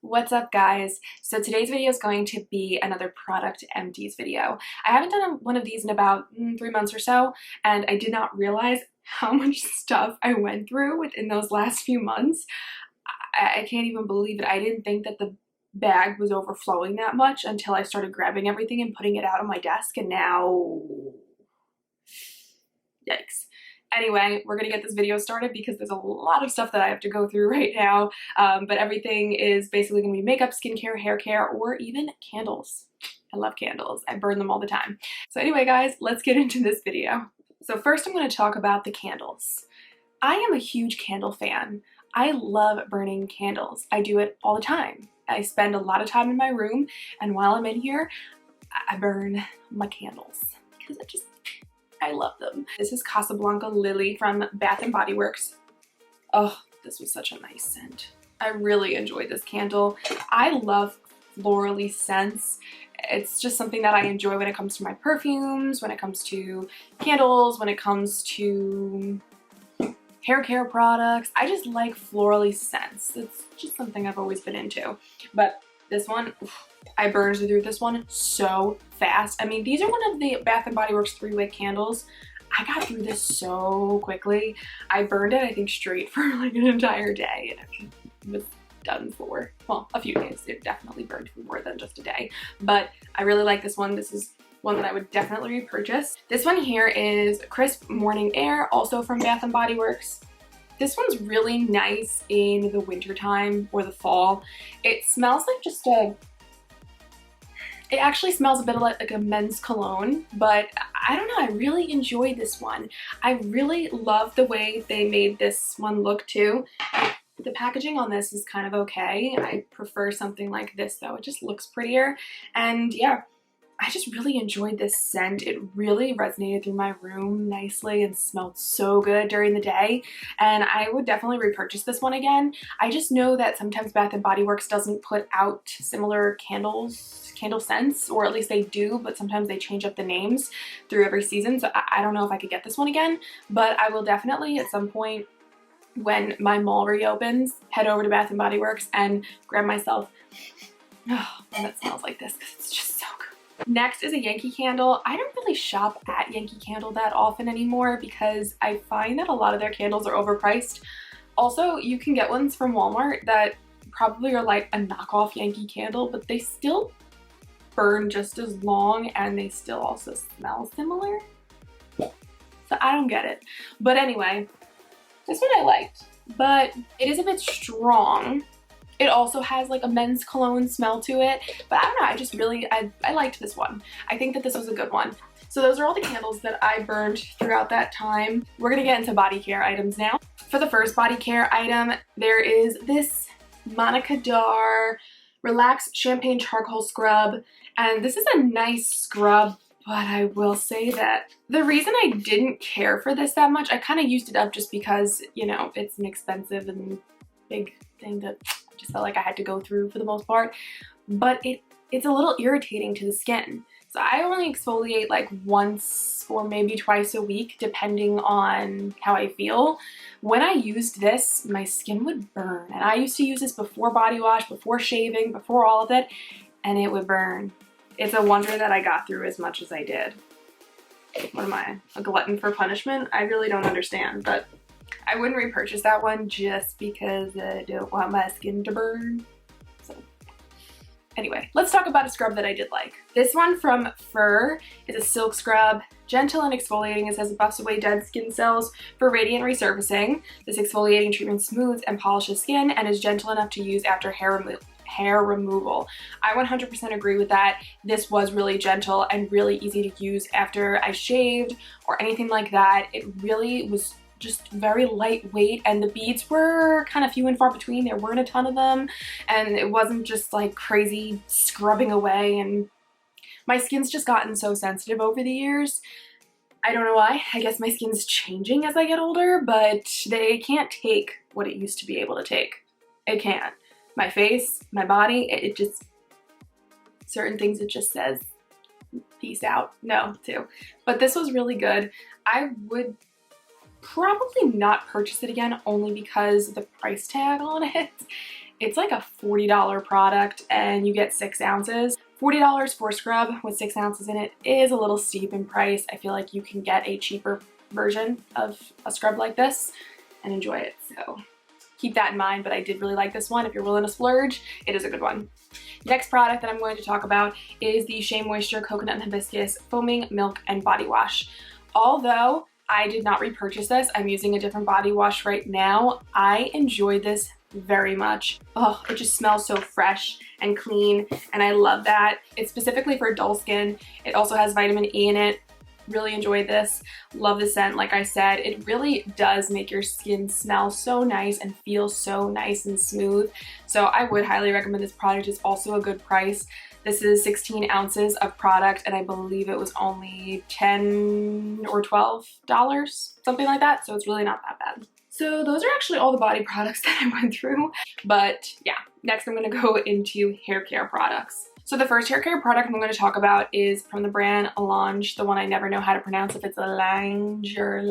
What's up, guys? So today's video is going to be another product empties video. I haven't done one of these in about 3 months or so, and I did not realize how much stuff I went through within those last few months. I can't even believe it. I didn't think that the bag was overflowing that much until I started grabbing everything and putting it out on my desk, and now... yikes. Anyway, we're gonna get this video started because there's a lot of stuff that I have to go through right now, but everything is basically gonna be makeup, skincare, hair care, or even candles. I love candles. I burn them all the time. So anyway, guys, let's get into this video. So first I'm gonna talk about the candles. I am a huge candle fan. I love burning candles. I do it all the time. I spend a lot of time in my room, and while I'm in here, I burn my candles because I love them. This is Casablanca Lily from Bath & Body Works. Oh, this was such a nice scent. I really enjoyed this candle. I love florally scents. It's just something that I enjoy when it comes to my perfumes, when it comes to candles, when it comes to hair care products. I just like florally scents. It's just something I've always been into. But this one, I burned through this one so fast. I mean, these are one of the Bath & Body Works 3-wick candles. I got through this so quickly. I burned it, I think, straight for like an entire day, and it was done for, well, a few days. It definitely burned for more than just a day. But I really like this one. This is one that I would definitely repurchase. This one here is Crisp Morning Air, also from Bath & Body Works. This one's really nice in the winter time or the fall. It smells like just a... It actually smells a bit like a men's cologne, but I don't know, I really enjoyed this one. I really love the way they made this one look too. The packaging on this is kind of okay. I prefer something like this though. It just looks prettier. And yeah, I just really enjoyed this scent. It really resonated through my room nicely and smelled so good during the day. And I would definitely repurchase this one again. I just know that sometimes Bath & Body Works doesn't put out similar candle scents, or at least they do, but sometimes they change up the names through every season. So I don't know if I could get this one again, but I will definitely at some point when my mall reopens, head over to Bath & Body Works and grab myself, oh, and that smells like this because it's just so good. Next is a Yankee Candle. I don't really shop at Yankee Candle that often anymore because I find that a lot of their candles are overpriced. Also, you can get ones from Walmart that probably are like a knockoff Yankee Candle, but they still burn just as long and they still also smell similar. So I don't get it. But anyway, this one I liked, but it is a bit strong. It also has like a men's cologne smell to it, but I don't know, I just really, I liked this one. I think that this was a good one. So those are all the candles that I burned throughout that time. We're gonna get into body care items now. For the first body care item, there is this Monica Dar Relax Champagne Charcoal Scrub. And this is a nice scrub, but I will say that the reason I didn't care for this that much, I kind of used it up just because, you know, it's an expensive and big thing that I just felt like I had to go through for the most part, but it's a little irritating to the skin. So I only exfoliate like once or maybe twice a week, depending on how I feel. When I used this, my skin would burn. And I used to use this before body wash, before shaving, before all of it, and it would burn. It's a wonder that I got through as much as I did. What am I, a glutton for punishment? I really don't understand, but I wouldn't repurchase that one just because I don't want my skin to burn. So anyway, let's talk about a scrub that I did like. This one from Fur is a silk scrub, gentle and exfoliating. It says it buffs away dead skin cells for radiant resurfacing. This exfoliating treatment smooths and polishes skin and is gentle enough to use after hair removal. I 100% agree with that. This was really gentle and really easy to use after I shaved or anything like that. It really was just very lightweight, and the beads were kind of few and far between. There weren't a ton of them, and it wasn't just like crazy scrubbing away, and my skin's just gotten so sensitive over the years. I don't know why. I guess my skin's changing as I get older, but they can't take what it used to be able to take. It can't. My face, my body, it just, certain things it just says peace out, no to. But this was really good. I would probably not purchase it again only because the price tag on it It's like a $40 product and you get 6 ounces. $40 for a scrub with 6 ounces in it is a little steep in price. I feel like you can get a cheaper version of a scrub like this and enjoy it. So keep that in mind, but I did really like this one. If you're willing to splurge, it is a good one. Next product that I'm going to talk about is the Shea Moisture Coconut and Hibiscus Foaming Milk and Body Wash. Although I did not repurchase this, I'm using a different body wash right now. I enjoy this very much. Oh, it just smells so fresh and clean, and I love that. It's specifically for dull skin. It also has vitamin E in it. Really enjoyed this. Love the scent. Like I said, it really does make your skin smell so nice and feel so nice and smooth. So I would highly recommend this product. It's also a good price. This is 16 ounces of product, and I believe it was only $10 or $12, something like that. So it's really not that bad. So those are actually all the body products that I went through. But yeah, next I'm going to go into hair care products. So the first hair care product I'm going to talk about is from the brand Aloe, the one I never know how to pronounce, if it's Lange or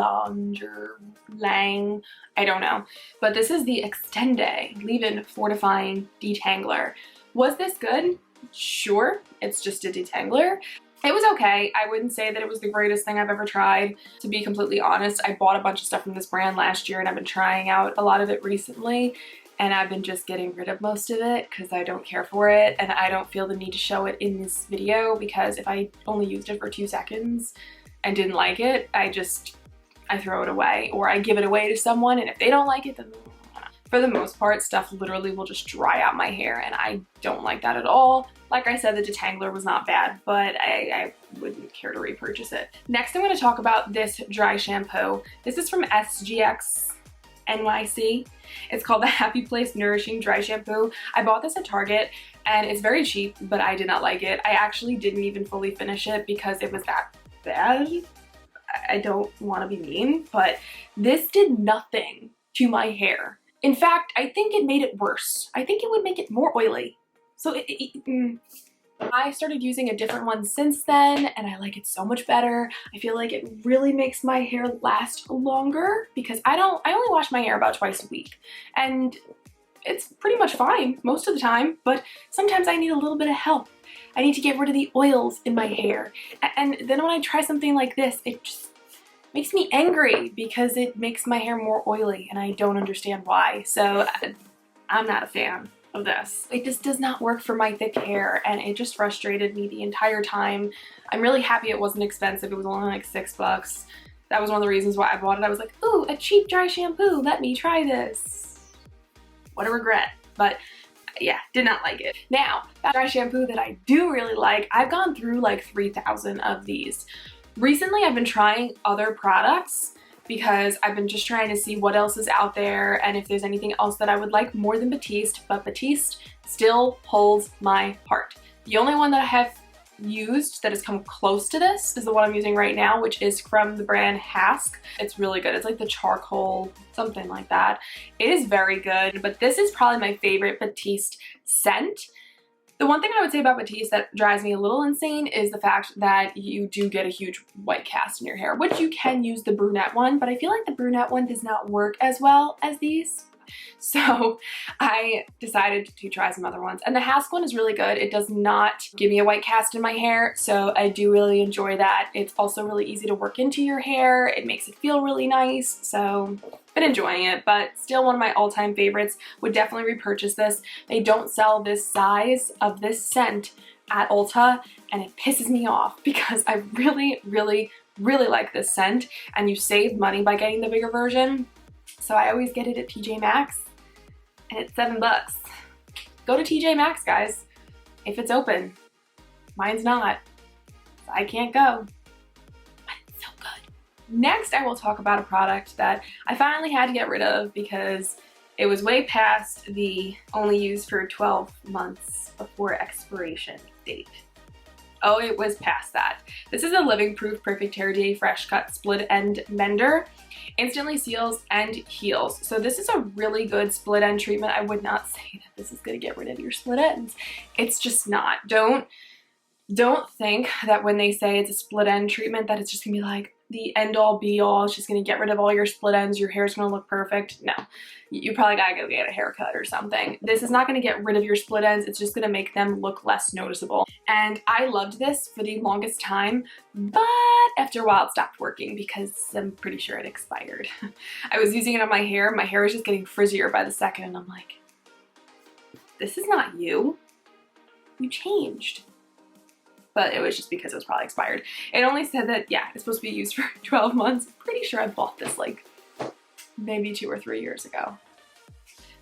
Lang, I don't know. But this is the Extende Leave-In Fortifying Detangler. Was this good? Sure, it's just a detangler. It was okay. I wouldn't say that it was the greatest thing I've ever tried. To be completely honest, I bought a bunch of stuff from this brand last year and I've been trying out a lot of it recently. And I've been just getting rid of most of it because I don't care for it and I don't feel the need to show it in this video, because if I only used it for 2 seconds and didn't like it, I throw it away or I give it away to someone, and if they don't like it, then for the most part, stuff literally will just dry out my hair and I don't like that at all. Like I said, the detangler was not bad, but I wouldn't care to repurchase it. Next, I'm going to talk about this dry shampoo. This is from SGX NYC. It's called the Happy Place Nourishing Dry Shampoo. I bought this at Target and it's very cheap, but I did not like it. I actually didn't even fully finish it because it was that bad. I don't want to be mean, but this did nothing to my hair. In fact, I think it made it worse. I think it would make it more oily. So I started using a different one since then and I like it so much better. I feel like it really makes my hair last longer because I only wash my hair about twice a week and it's pretty much fine most of the time, but sometimes I need a little bit of help. I need to get rid of the oils in my hair. And then when I try something like this, it just makes me angry because it makes my hair more oily and I don't understand why. So I'm not a fan of this. It just does not work for my thick hair and it just frustrated me the entire time. I'm really happy it wasn't expensive. It was only like $6. That was one of the reasons why I bought it. I was like, ooh, a cheap dry shampoo. Let me try this. What a regret. But yeah, did not like it. Now, that dry shampoo that I do really like, I've gone through like 3,000 of these. Recently, I've been trying other products because I've been just trying to see what else is out there and if there's anything else that I would like more than Batiste, but Batiste still holds my heart. The only one that I have used that has come close to this is the one I'm using right now, which is from the brand Hask. It's really good. It's like the charcoal, something like that. It is very good, but this is probably my favorite Batiste scent. The one thing I would say about Batiste that drives me a little insane is the fact that you do get a huge white cast in your hair, which you can use the brunette one, but I feel like the brunette one does not work as well as these. So I decided to try some other ones. And the Hask one is really good. It does not give me a white cast in my hair, so I do really enjoy that. It's also really easy to work into your hair. It makes it feel really nice, so I've been enjoying it, but still one of my all-time favorites. Would definitely repurchase this. They don't sell this size of this scent at Ulta, and it pisses me off because I really, really, really like this scent, and you save money by getting the bigger version. So I always get it at TJ Maxx, and it's $7. Go to TJ Maxx, guys, if it's open. Mine's not, so I can't go, but it's so good. Next, I will talk about a product that I finally had to get rid of because it was way past the only used for 12 months before expiration date. Oh, it was past that. This is a Living Proof Perfect Hair Day Fresh Cut Split End Mender. Instantly seals and heals. So this is a really good split end treatment. I would not say that this is going to get rid of your split ends. It's just not. Don't think that when they say it's a split end treatment that it's just going to be like, the end all be all. It's just gonna get rid of all your split ends. Your hair's gonna look perfect. No, you probably gotta go get a haircut or something. This is not gonna get rid of your split ends. It's just gonna make them look less noticeable. And I loved this for the longest time, but after a while it stopped working because I'm pretty sure it expired. I was using it on my hair. My hair was just getting frizzier by the second, and I'm like, this is not you. You changed. But it was just because it was probably expired. It only said that, yeah, it's supposed to be used for 12 months. I'm pretty sure I bought this like maybe 2 or 3 years ago.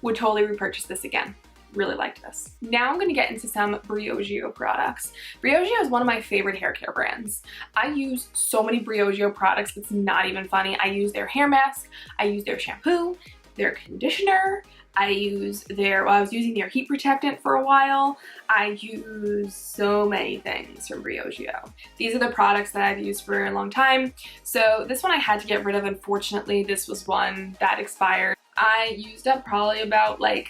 Would totally repurchase this again. Really liked this. Now I'm gonna get into some Briogeo products. Briogeo is one of my favorite hair care brands. I use so many Briogeo products, it's not even funny. I use their hair mask, I use their shampoo, their conditioner, I use their, well, I was using their heat protectant for a while. I use so many things from Briogeo. These are the products that I've used for a long time. So this one I had to get rid of, unfortunately. This was one that expired. I used up probably about like,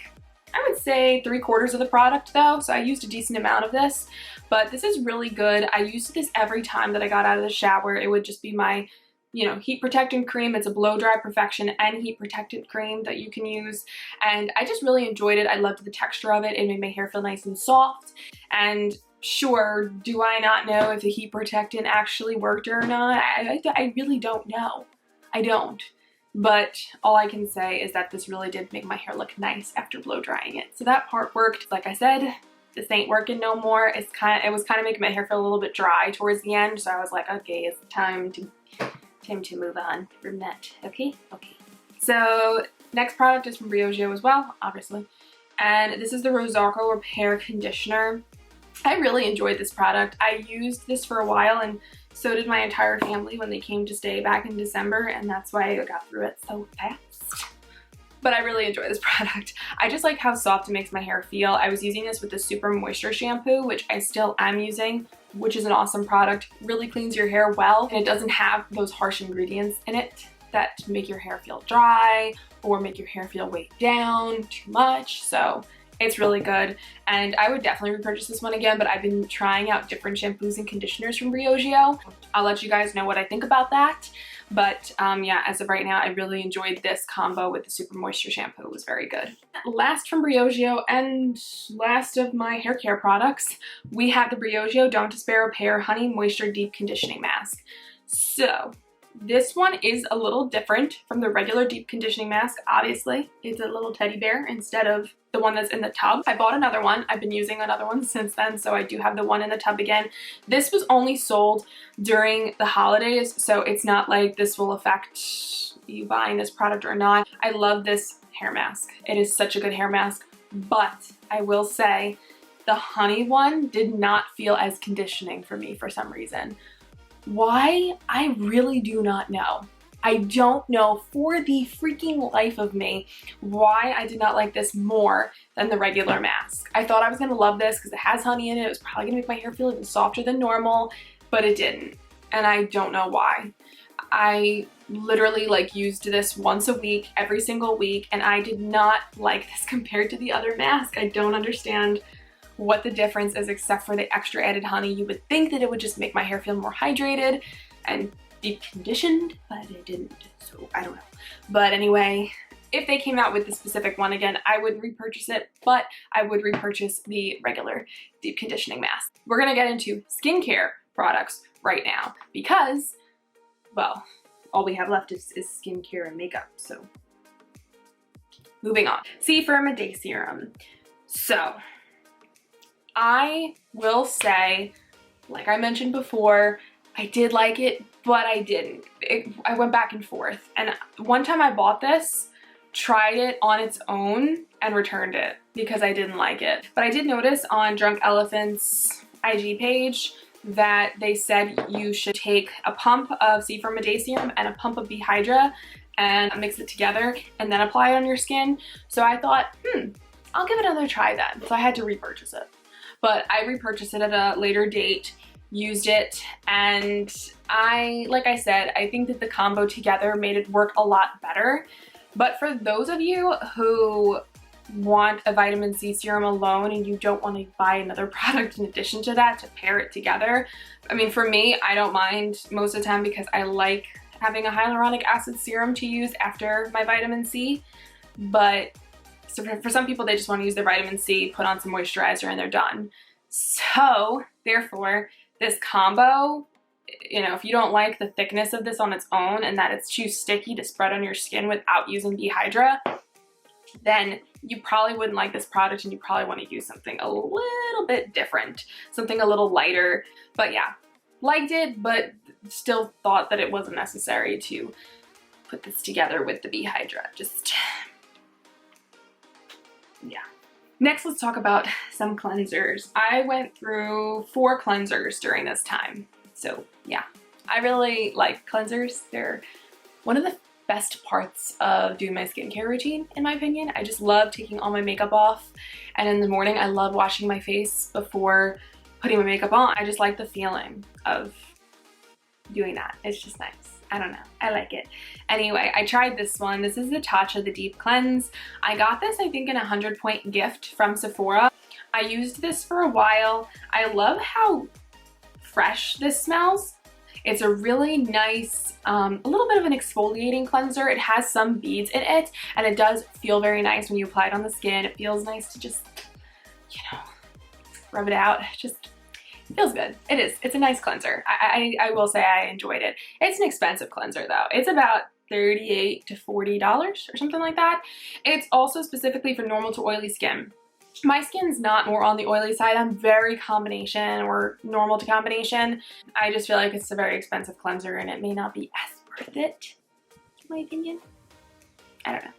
I would say 3/4 of the product though. So I used a decent amount of this, but this is really good. I used this every time that I got out of the shower. It would just be my, you know, heat protectant cream. It's a blow dry perfection and heat protectant cream that you can use, and I just really enjoyed it. I loved the texture of it. It made my hair feel nice and soft. And sure, do I not know if the heat protectant actually worked or not? I really don't know. I don't. But all I can say is that this really did make my hair look nice after blow drying it. So that part worked. Like I said, this ain't working no more. It was kind of making my hair feel a little bit dry towards the end. So I was like, okay, it's time to move on from that. Okay. So next product is from Briogeo as well, obviously. And this is the Rosarco Repair Conditioner. I really enjoyed this product. I used this for a while, and so did my entire family when they came to stay back in December, and that's why I got through it so fast. But I really enjoy this product. I just like how soft it makes my hair feel. I was using this with the Super Moisture shampoo, which I still am using, which is an awesome product. Really cleans your hair well, and it doesn't have those harsh ingredients in it that make your hair feel dry or make your hair feel weighed down too much. So it's really good, and I would definitely repurchase this one again, but I've been trying out different shampoos and conditioners from Briogeo. I'll let you guys know what I think about that. But yeah, as of right now, I really enjoyed this combo with the Super Moisture shampoo. It was very good. Last from Briogeo, and last of my hair care products, we have the Briogeo Don't Despair Repair Honey Moisture Deep Conditioning Mask. So this one is a little different from the regular deep conditioning mask. Obviously, it's a little teddy bear instead of the one that's in the tub. I bought another one. I've been using another one since then, so I do have the one in the tub again. This was only sold during the holidays, so it's not like this will affect you buying this product or not. I love this hair mask. It is such a good hair mask, but I will say the honey one did not feel as conditioning for me for some reason. Why? I really do not know. I don't know for the freaking life of me why I did not like this more than the regular mask. I thought I was gonna love this because it has honey in it. It was probably gonna make my hair feel even softer than normal, but it didn't. And I don't know why. I literally like used this once a week, every single week, and I did not like this compared to the other mask. I don't understand what the difference is except for the extra added honey. You would think that it would just make my hair feel more hydrated and deep conditioned, but it didn't, so I don't know. But anyway, if they came out with the specific one again, I would repurchase it, but I would repurchase the regular deep conditioning mask. We're gonna get into skincare products right now because, well, all we have left is skincare and makeup, so moving on. C-Firma Day Serum. So I will say, like I mentioned before, I did like it, but I didn't. I went back and forth. And one time I bought this, tried it on its own, and returned it because I didn't like it. But I did notice on Drunk Elephant's IG page that they said you should take a pump of C-Firma Day Serum and a pump of Behydra and mix it together and then apply it on your skin. So I thought, I'll give it another try then. So I had to repurchase it. But I repurchased it at a later date, used it, and like I said, I think that the combo together made it work a lot better. But for those of you who want a vitamin C serum alone and you don't want to buy another product in addition to that to pair it together. I mean, for me, I don't mind most of the time because I like having a hyaluronic acid serum to use after my vitamin C. But so for some people, they just want to use their vitamin C, put on some moisturizer, and they're done. So therefore, this combo, you know, if you don't like the thickness of this on its own and that it's too sticky to spread on your skin without using Dehydra, then you probably wouldn't like this product and you probably want to use something a little bit different, something a little lighter. But yeah, liked it, but still thought that it wasn't necessary to put this together with the Dehydra. Just, yeah. Next, let's talk about some cleansers. I went through 4 cleansers during this time. So yeah, I really like cleansers. They're one of the best parts of doing my skincare routine, in my opinion. I just love taking all my makeup off, and in the morning I love washing my face before putting my makeup on. I just like the feeling of doing that. It's just nice. I don't know. I like it. Anyway, I tried this one. This is the Tatcha The Deep Cleanse. I got this, I think, in a 100-point gift from Sephora. I used this for a while. I love how fresh this smells. It's a really nice, a little bit of an exfoliating cleanser. It has some beads in it, and it does feel very nice when you apply it on the skin. It feels nice to just, you know, rub it out. Just feels good. It is. It's a nice cleanser. I will say I enjoyed it. It's an expensive cleanser though. It's about $38 to $40 or something like that. It's also specifically for normal to oily skin. My skin's not more on the oily side. I'm very combination or normal to combination. I just feel like it's a very expensive cleanser and it may not be as worth it, in my opinion. I don't know.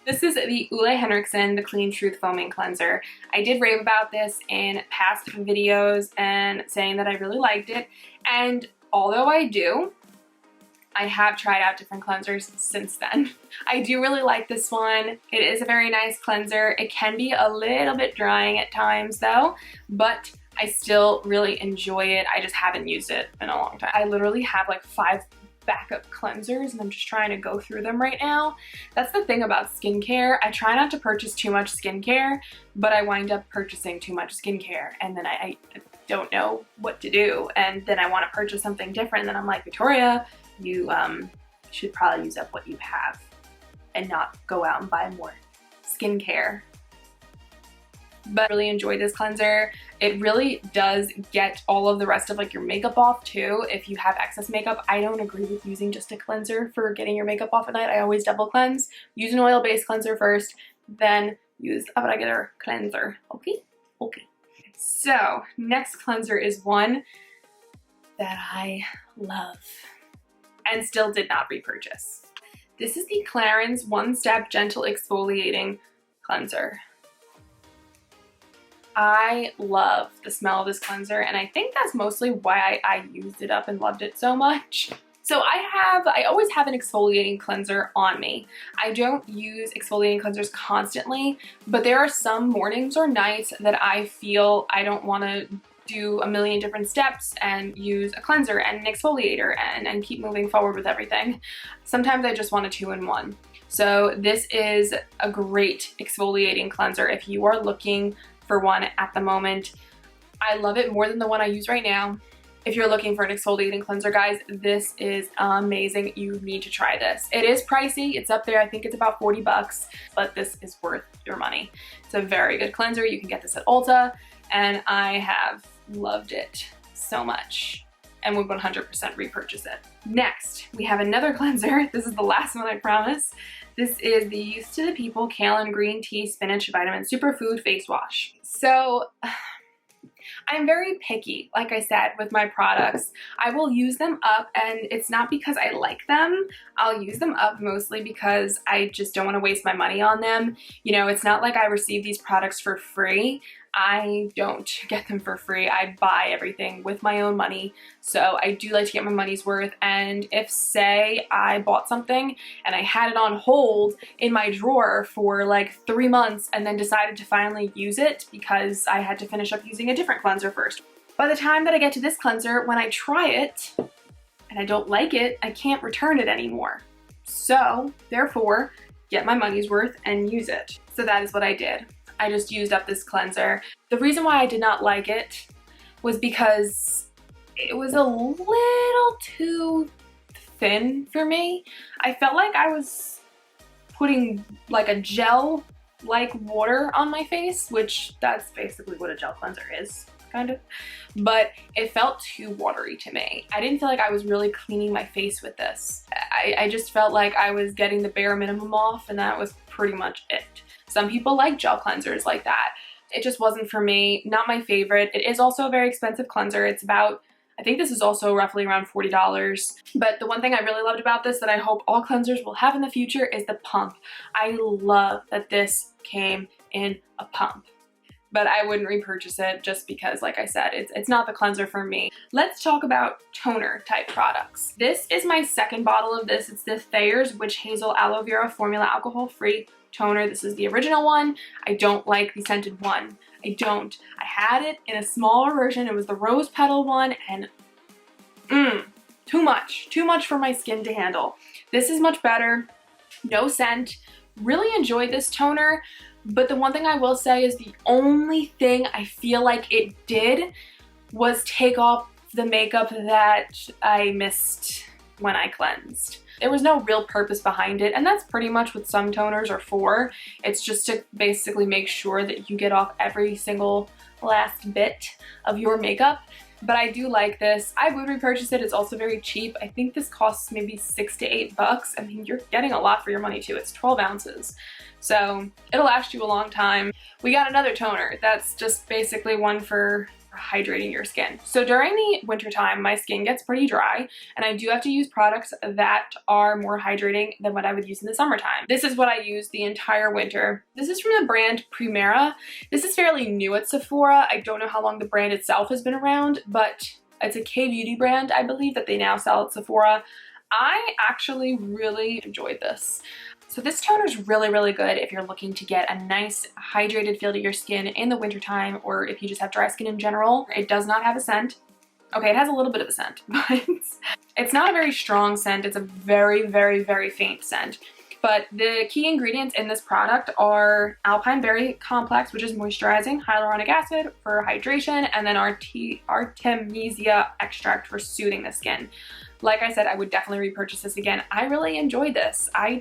This is the Ole Henriksen, the Clean Truth Foaming Cleanser. I did rave about this in past videos and saying that I really liked it. And although I do, I have tried out different cleansers since then. I do really like this one. It is a very nice cleanser. It can be a little bit drying at times though, but I still really enjoy it. I just haven't used it in a long time. I literally have like 5 backup cleansers and I'm just trying to go through them right now. That's the thing about skincare. I try not to purchase too much skincare, but I wind up purchasing too much skincare and then I don't know what to do. And then I want to purchase something different. And then I'm like, Victoria, you should probably use up what you have and not go out and buy more skincare. But I really enjoy this cleanser. It really does get all of the rest of like your makeup off too. If you have excess makeup, I don't agree with using just a cleanser for getting your makeup off at night. I always double cleanse. Use an oil-based cleanser first, then use a regular cleanser. Okay? Okay. So next cleanser is one that I love and still did not repurchase. This is the Clarins One Step Gentle Exfoliating Cleanser. I love the smell of this cleanser and I think that's mostly why I used it up and loved it so much. So I always have an exfoliating cleanser on me. I don't use exfoliating cleansers constantly, but there are some mornings or nights that I feel I don't want to do a million different steps and use a cleanser and an exfoliator and keep moving forward with everything. Sometimes I just want a 2-in-1. So this is a great exfoliating cleanser if you are looking for one at the moment. I love it more than the one I use right now. If you're looking for an exfoliating cleanser, guys, this is amazing. You need to try this. It is pricey. It's up there. I think it's about 40 bucks, but this is worth your money. It's a very good cleanser. You can get this at Ulta, and I have loved it so much and would 100% repurchase it. Next, we have another cleanser. This is the last one, I promise. This is the Youth to the People Kailen Green Tea Spinach Vitamin Superfood Face Wash. So I'm very picky, like I said, with my products. I will use them up, and it's not because I like them. I'll use them up mostly because I just don't want to waste my money on them. You know, it's not like I receive these products for free. I don't get them for free. I buy everything with my own money. So I do like to get my money's worth. And if, say, I bought something and I had it on hold in my drawer for like 3 months and then decided to finally use it because I had to finish up using a different cleanser first. By the time that I get to this cleanser, when I try it and I don't like it, I can't return it anymore. So therefore, get my money's worth and use it. So that is what I did. I just used up this cleanser. The reason why I did not like it was because it was a little too thin for me. I felt like I was putting like a gel like water on my face, which that's basically what a gel cleanser is, kind of. But it felt too watery to me. I didn't feel like I was really cleaning my face with this. I just felt like I was getting the bare minimum off, and that was pretty much it. Some people like gel cleansers like that. It just wasn't for me, not my favorite. It is also a very expensive cleanser. It's about, I think this is also roughly around $40. But the one thing I really loved about this that I hope all cleansers will have in the future is the pump. I love that this came in a pump. But I wouldn't repurchase it just because, like I said, it's not the cleanser for me. Let's talk about toner type products. This is my second bottle of this. It's the Thayer's Witch Hazel Aloe Vera Formula Alcohol Free Toner. This is the original one. I don't like the scented one. I don't. I had it in a smaller version. It was the rose petal one, and too much for my skin to handle. This is much better. No scent. Really enjoyed this toner. But the one thing I will say is the only thing I feel like it did was take off the makeup that I missed when I cleansed. There was no real purpose behind it, and that's pretty much what some toners are for. It's just to basically make sure that you get off every single last bit of your makeup. But I do like this. I would repurchase it. It's also very cheap. I think this costs maybe $6 to $8. I mean, you're getting a lot for your money too. It's 12 ounces. So it'll last you a long time. We got another toner that's just basically one for hydrating your skin. So during the winter time, my skin gets pretty dry, and I do have to use products that are more hydrating than what I would use in the summertime. This is what I use the entire winter. This is from the brand Primera. This is fairly new at Sephora. I don't know how long the brand itself has been around, but it's a K-beauty brand, I believe, that they now sell at Sephora. I actually really enjoyed this. So this toner is really, really good if you're looking to get a nice hydrated feel to your skin in the wintertime, or if you just have dry skin in general. It does not have a scent. Okay, it has a little bit of a scent, but it's not a very strong scent. It's a very, very, very faint scent. But the key ingredients in this product are Alpine Berry Complex, which is moisturizing, hyaluronic acid for hydration, and then Artemisia extract for soothing the skin. Like I said, I would definitely repurchase this again. I really enjoyed this. I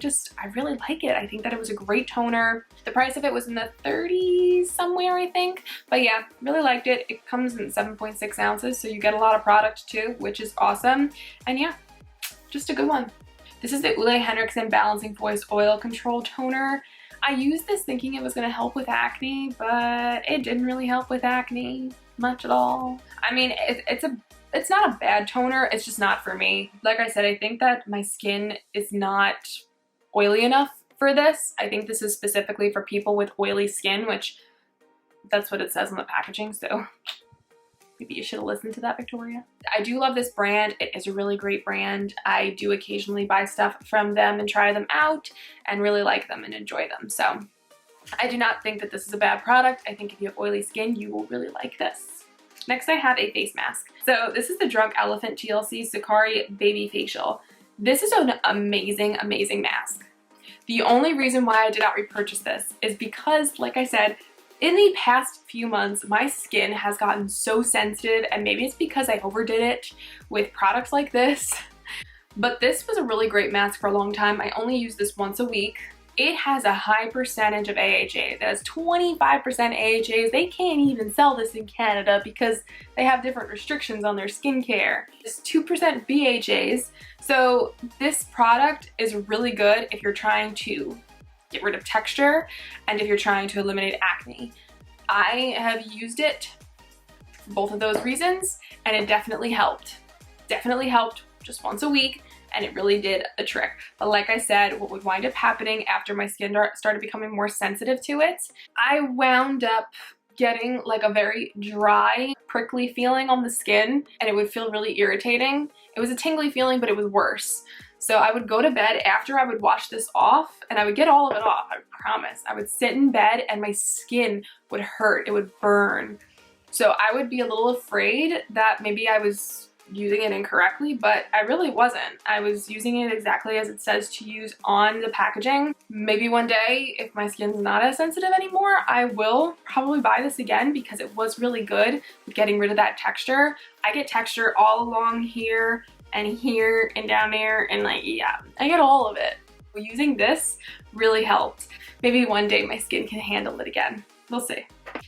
really like it. I think that it was a great toner. The price of it was in the 30s somewhere, I think. But yeah, really liked it. It comes in 7.6 ounces, so you get a lot of product too, which is awesome. And yeah, just a good one. This is the Henriksen Balancing Voice Oil Control Toner. I used this thinking it was going to help with acne, but it didn't really help with acne much at all. I mean, it's not a bad toner, it's just not for me. Like I said, I think that my skin is not oily enough for this. I think this is specifically for people with oily skin, which that's what it says on the packaging, so maybe you should have listened to that, Victoria. I do love this brand. It is a really great brand. I do occasionally buy stuff from them and try them out and really like them and enjoy them. So I do not think that this is a bad product. I think if you have oily skin, you will really like this. Next, I have a face mask. So this is the Drunk Elephant TLC Sakari Baby Facial. This is an amazing, amazing mask. The only reason why I did not repurchase this is because, like I said, in the past few months, my skin has gotten so sensitive, and maybe it's because I overdid it with products like this, but this was a really great mask for a long time. I only use this once a week. It has a high percentage of AHA. That is 25% AHAs. They can't even sell this in Canada because they have different restrictions on their skincare. It's 2% BHAs. So this product is really good if you're trying to get rid of texture and if you're trying to eliminate acne. I have used it for both of those reasons, and it definitely helped. Definitely helped just once a week, and it really did a trick. But like I said, what would wind up happening after my skin started becoming more sensitive to it, I wound up getting like a very dry, prickly feeling on the skin, and it would feel really irritating. It was a tingly feeling, but it was worse. So I would go to bed after I would wash this off, and I would get all of it off, I promise. I would sit in bed and my skin would hurt, it would burn. So I would be a little afraid that maybe I was using it incorrectly, but I really wasn't. I was using it exactly as it says to use on the packaging. Maybe one day, if my skin's not as sensitive anymore, I will probably buy this again because it was really good with getting rid of that texture. I get texture all along here and down there, and like, yeah, I get all of it. Using this really helped. Maybe one day my skin can handle it again. We'll see.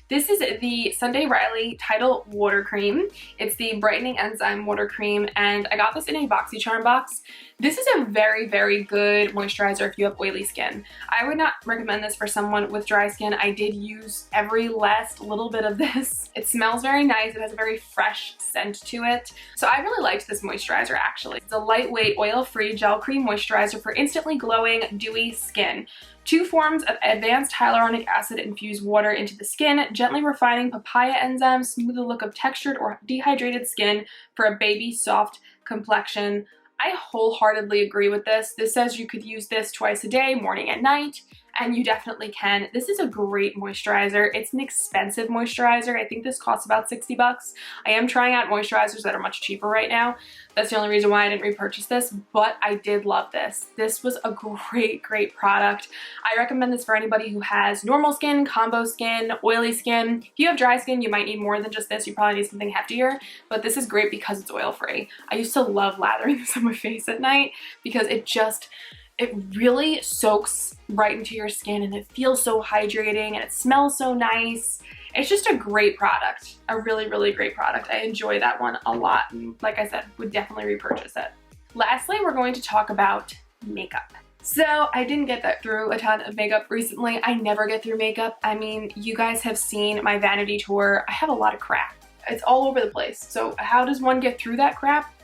This is the Sunday Riley Tidal Water Cream. It's the Brightening Enzyme Water Cream, and I got this in a BoxyCharm box. This is a very, very good moisturizer if you have oily skin. I would not recommend this for someone with dry skin. I did use every last little bit of this. It smells very nice. It has a very fresh scent to it. So I really liked this moisturizer actually. It's a lightweight, oil-free gel cream moisturizer for instantly glowing, dewy skin. 2 forms of advanced hyaluronic acid infused water into the skin, gently refining papaya enzymes, smooth the look of textured or dehydrated skin for a baby soft complexion. I wholeheartedly agree with this. This says you could use this twice a day, morning and night, and you definitely can. This is a great moisturizer. It's an expensive moisturizer. I think this costs about 60 bucks. I am trying out moisturizers that are much cheaper right now. That's the only reason why I didn't repurchase this, but I did love this. This was a great, great product. I recommend this for anybody who has normal skin, combo skin, oily skin. If you have dry skin, you might need more than just this. You probably need something heftier, but this is great because it's oil-free. I used to love lathering this on my face at night because it really soaks right into your skin and it feels so hydrating and it smells so nice. It's just a great product, a really, really great product. I enjoy that one a lot, and like I said, would definitely repurchase it. Lastly, we're going to talk about makeup. So I didn't get that through a ton of makeup recently. I never get through makeup. I mean, you guys have seen my vanity tour. I have a lot of crap. It's all over the place. So how does one get through that crap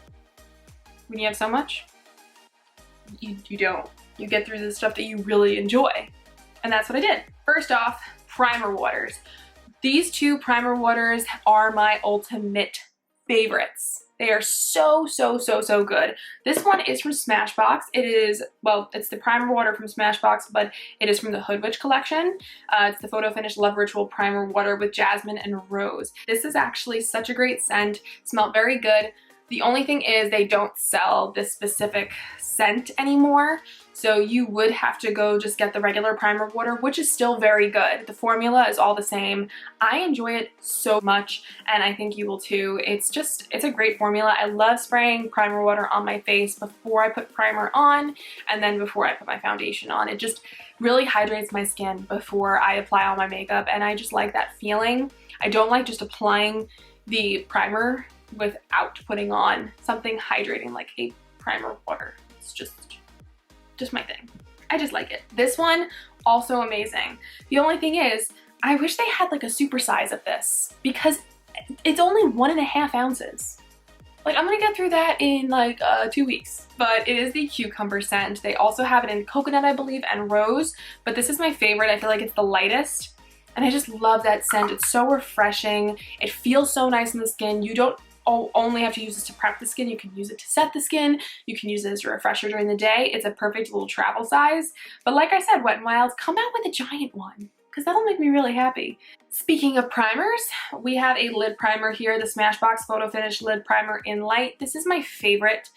when you have so much? You don't. You get through the stuff that you really enjoy. And that's what I did. First off, primer waters. These 2 primer waters are my ultimate favorites. They are so, so, so, so good. This one is from Smashbox. It is, well, it's the primer water from Smashbox, but it is from the Hood Witch collection. It's the Photo Finish Love Ritual Primer Water with Jasmine and Rose. This is actually such a great scent. Smelled very good. The only thing is they don't sell this specific scent anymore, so you would have to go just get the regular primer water, which is still very good. The formula is all the same. I enjoy it so much, and I think you will too. It's a great formula. I love spraying primer water on my face before I put primer on, and then before I put my foundation on. It just really hydrates my skin before I apply all my makeup, and I just like that feeling. I don't like just applying the primer without putting on something hydrating like a primer water. It's just my thing. I just like it. This one, also amazing. The only thing is, I wish they had like a super size of this because it's only 1.5 ounces. Like, I'm gonna get through that in like 2 weeks. But it is the cucumber scent. They also have it in coconut, I believe, and rose, but this is my favorite. I feel like it's the lightest, and I just love that scent. It's so refreshing. It feels so nice in the skin. You don't only have to use this to prep the skin. You can use it to set the skin. You can use it as a refresher during the day. It's a perfect little travel size. But like I said, Wet n Wild's, come out with a giant one because that'll make me really happy. Speaking of primers, we have a lid primer here, the Smashbox Photo Finish Lid Primer in Light. This is my favorite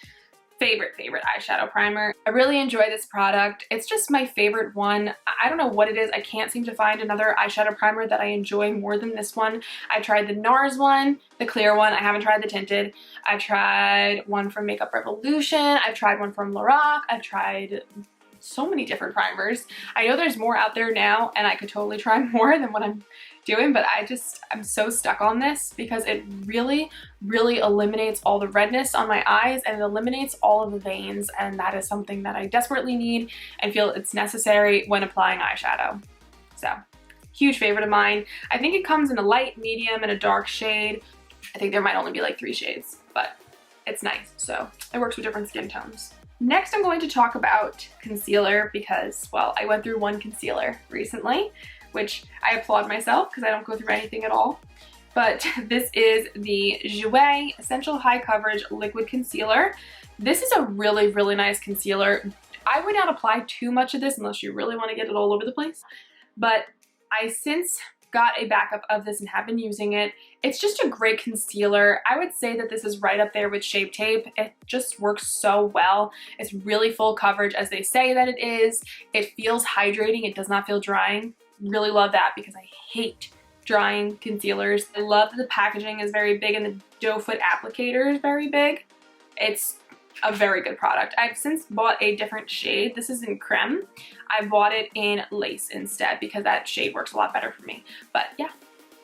eyeshadow primer. I really enjoy this product. It's just my favorite one. I don't know what it is. I can't seem to find another eyeshadow primer that I enjoy more than this one. I tried the NARS one, the clear one. I haven't tried the tinted. I've tried one from Makeup Revolution. I've tried one from Lorac. I've tried so many different primers. I know there's more out there now, and I could totally try more than what I'm doing, but I'm so stuck on this because it really, really eliminates all the redness on my eyes, and it eliminates all of the veins, and that is something that I desperately need and feel it's necessary when applying eyeshadow. So, huge favorite of mine. I think it comes in a light, medium, and a dark shade. I think there might only be like 3 shades, but it's nice, so it works with different skin tones. Next, I'm going to talk about concealer because, well, I went through one concealer recently, which I applaud myself because I don't go through anything at all. But this is the Jouer Essential High Coverage Liquid Concealer. This is a really, really nice concealer. I would not apply too much of this unless you really want to get it all over the place. But since got a backup of this and have been using it. It's just a great concealer. I would say that this is right up there with Shape Tape. It just works so well. It's really full coverage as they say that it is. It feels hydrating. It does not feel drying. Really love that because I hate drying concealers. I love that the packaging is very big and the doe foot applicator is very big. It's a very good product. I've since bought a different shade. This is in creme. I bought it in lace instead because that shade works a lot better for me. But yeah,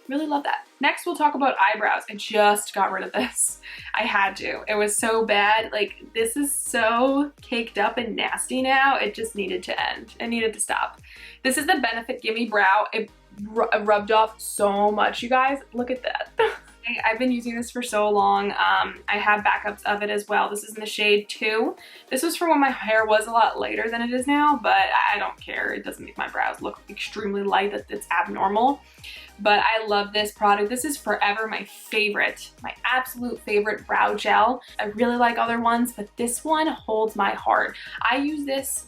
really love that. Next, we'll talk about eyebrows. I just got rid of this. I had to. It was so bad. Like, this is so caked up and nasty now. It just needed to end. It needed to stop. This is the Benefit Gimme Brow. It rubbed off so much, you guys. Look at that. I've been using this for so long. I have backups of it as well. This is in the shade 2. This was for when my hair was a lot lighter than it is now, but I don't care. It doesn't make my brows look extremely light. It's abnormal. But I love this product. This is forever my favorite, my absolute favorite brow gel. I really like other ones, but this one holds my heart. I use this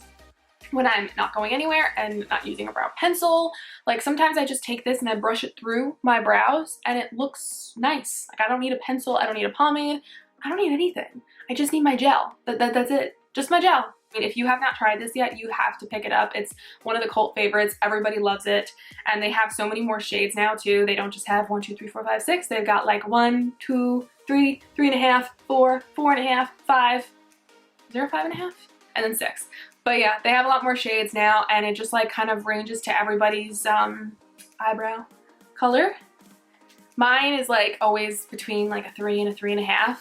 when I'm not going anywhere and not using a brow pencil. Like, sometimes I just take this and I brush it through my brows and it looks nice. Like, I don't need a pencil, I don't need a pomade, I don't need anything. I just need my gel. That's it, just my gel. I mean, if you have not tried this yet, you have to pick it up. It's one of the cult favorites. Everybody loves it. And they have so many more shades now too. They don't just have 1, 2, 3, 4, 5, 6. They've got like 1, 2, 3, 3.5, 4, 4.5, 5. Is there a 5.5? And then 6. But yeah, they have a lot more shades now, and it just like kind of ranges to everybody's eyebrow color. Mine is like always between like a 3 and a 3.5.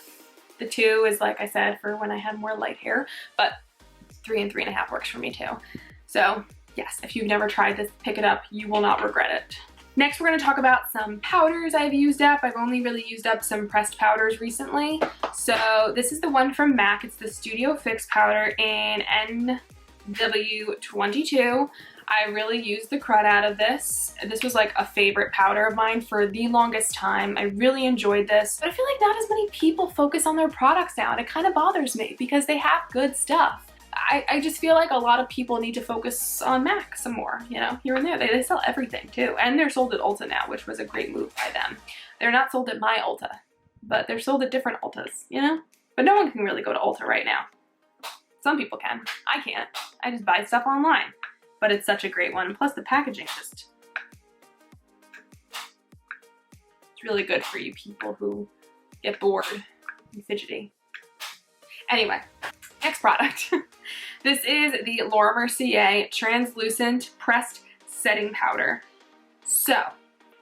The 2 is, like I said, for when I have more light hair, but 3 and 3.5 works for me too. So yes, if you've never tried this, pick it up. You will not regret it. Next, we're going to talk about some powders I've used up. I've only really used up some pressed powders recently. So this is the one from MAC. It's the Studio Fix powder in NW22. I really used the crud out of this. This was like a favorite powder of mine for the longest time. I really enjoyed this. But I feel like not as many people focus on their products now, and it kind of bothers me because they have good stuff. I just feel like a lot of people need to focus on MAC some more, you know, here and there. They sell everything too. And they're sold at Ulta now, which was a great move by them. They're not sold at my Ulta, but they're sold at different Ultas, you know? But no one can really go to Ulta right now. Some people can. I can't. I just buy stuff online. But it's such a great one. Plus the packaging just... it's really good for you people who get bored and fidgety. Anyway. Next product. This is the Laura Mercier Translucent Pressed Setting Powder. So,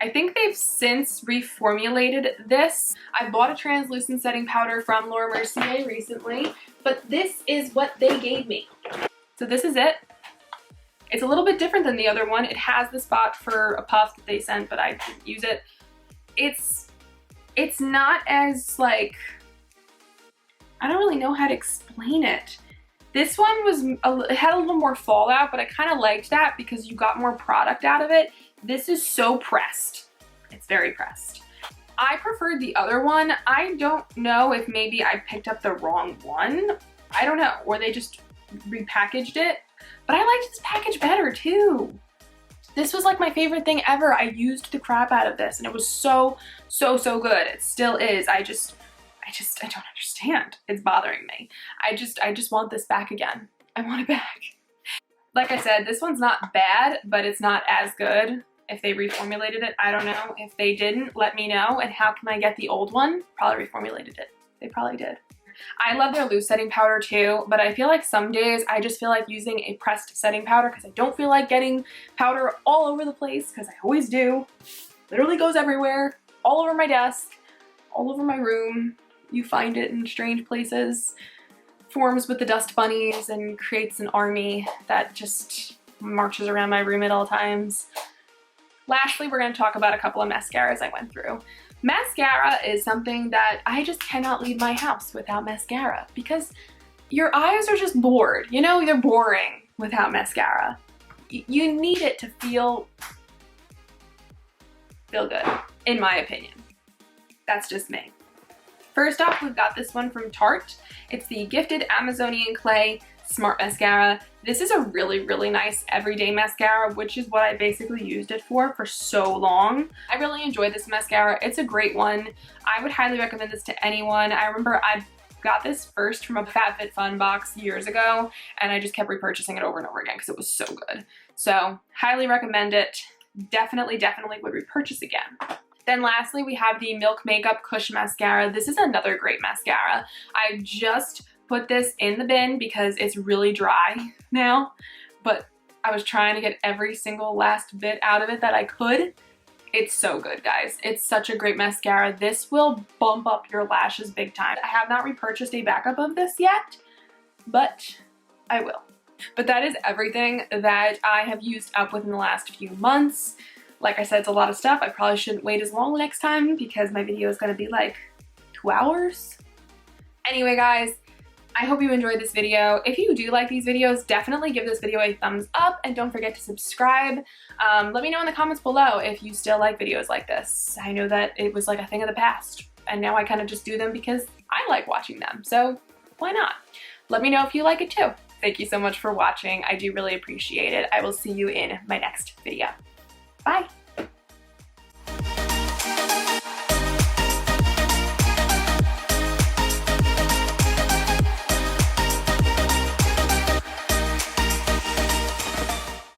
I think they've since reformulated this. I bought a translucent setting powder from Laura Mercier recently, but this is what they gave me. So this is it. It's a little bit different than the other one. It has the spot for a puff that they sent, but I didn't use it. It's not as like... I don't really know how to explain it. This one was, it had a little more fallout, but I kind of liked that because you got more product out of it. This is so pressed. It's very pressed. I preferred the other one. I don't know if maybe I picked up the wrong one. I don't know, or they just repackaged it. But I liked this package better too. This was like my favorite thing ever. I used the crap out of this and it was so good. It still is. I don't understand. It's bothering me. I just want this back again. I want it back. Like I said, this one's not bad, but it's not as good. If they reformulated it, I don't know. If they didn't, let me know. And how can I get the old one? Probably reformulated it. They probably did. I love their loose setting powder too, but I feel like some days I just feel like using a pressed setting powder because I don't feel like getting powder all over the place, because I always do. Literally goes everywhere, all over my desk, all over my room. You find it in strange places, forms with the dust bunnies, and creates an army that just marches around my room at all times. Lastly, we're going to talk about a couple of mascaras I went through. Mascara is something that I just cannot leave my house without mascara because your eyes are just bored. You know, they're boring without mascara. You need it to feel good, in my opinion. That's just me. First off, we've got this one from Tarte. It's the Gifted Amazonian Clay Smart Mascara. This is a really, really nice everyday mascara, which is what I basically used it for so long. I really enjoy this mascara. It's a great one. I would highly recommend this to anyone. I remember I got this first from a FabFitFun box years ago, and I just kept repurchasing it over and over again because it was so good. So highly recommend it. Definitely, definitely would repurchase again. Then lastly, we have the Milk Makeup Kush Mascara. This is another great mascara. I just put this in the bin because it's really dry now, but I was trying to get every single last bit out of it that I could. It's so good, guys. It's such a great mascara. This will bump up your lashes big time. I have not repurchased a backup of this yet, but I will. But that is everything that I have used up within the last few months. Like I said, it's a lot of stuff. I probably shouldn't wait as long next time because my video is gonna be like 2 hours. Anyway, guys, I hope you enjoyed this video. If you do like these videos, definitely give this video a thumbs up and don't forget to subscribe. Let me know in the comments below if you still like videos like this. I know that it was like a thing of the past, and now I kind of just do them because I like watching them, so why not? Let me know if you like it too. Thank you so much for watching. I do really appreciate it. I will see you in my next video.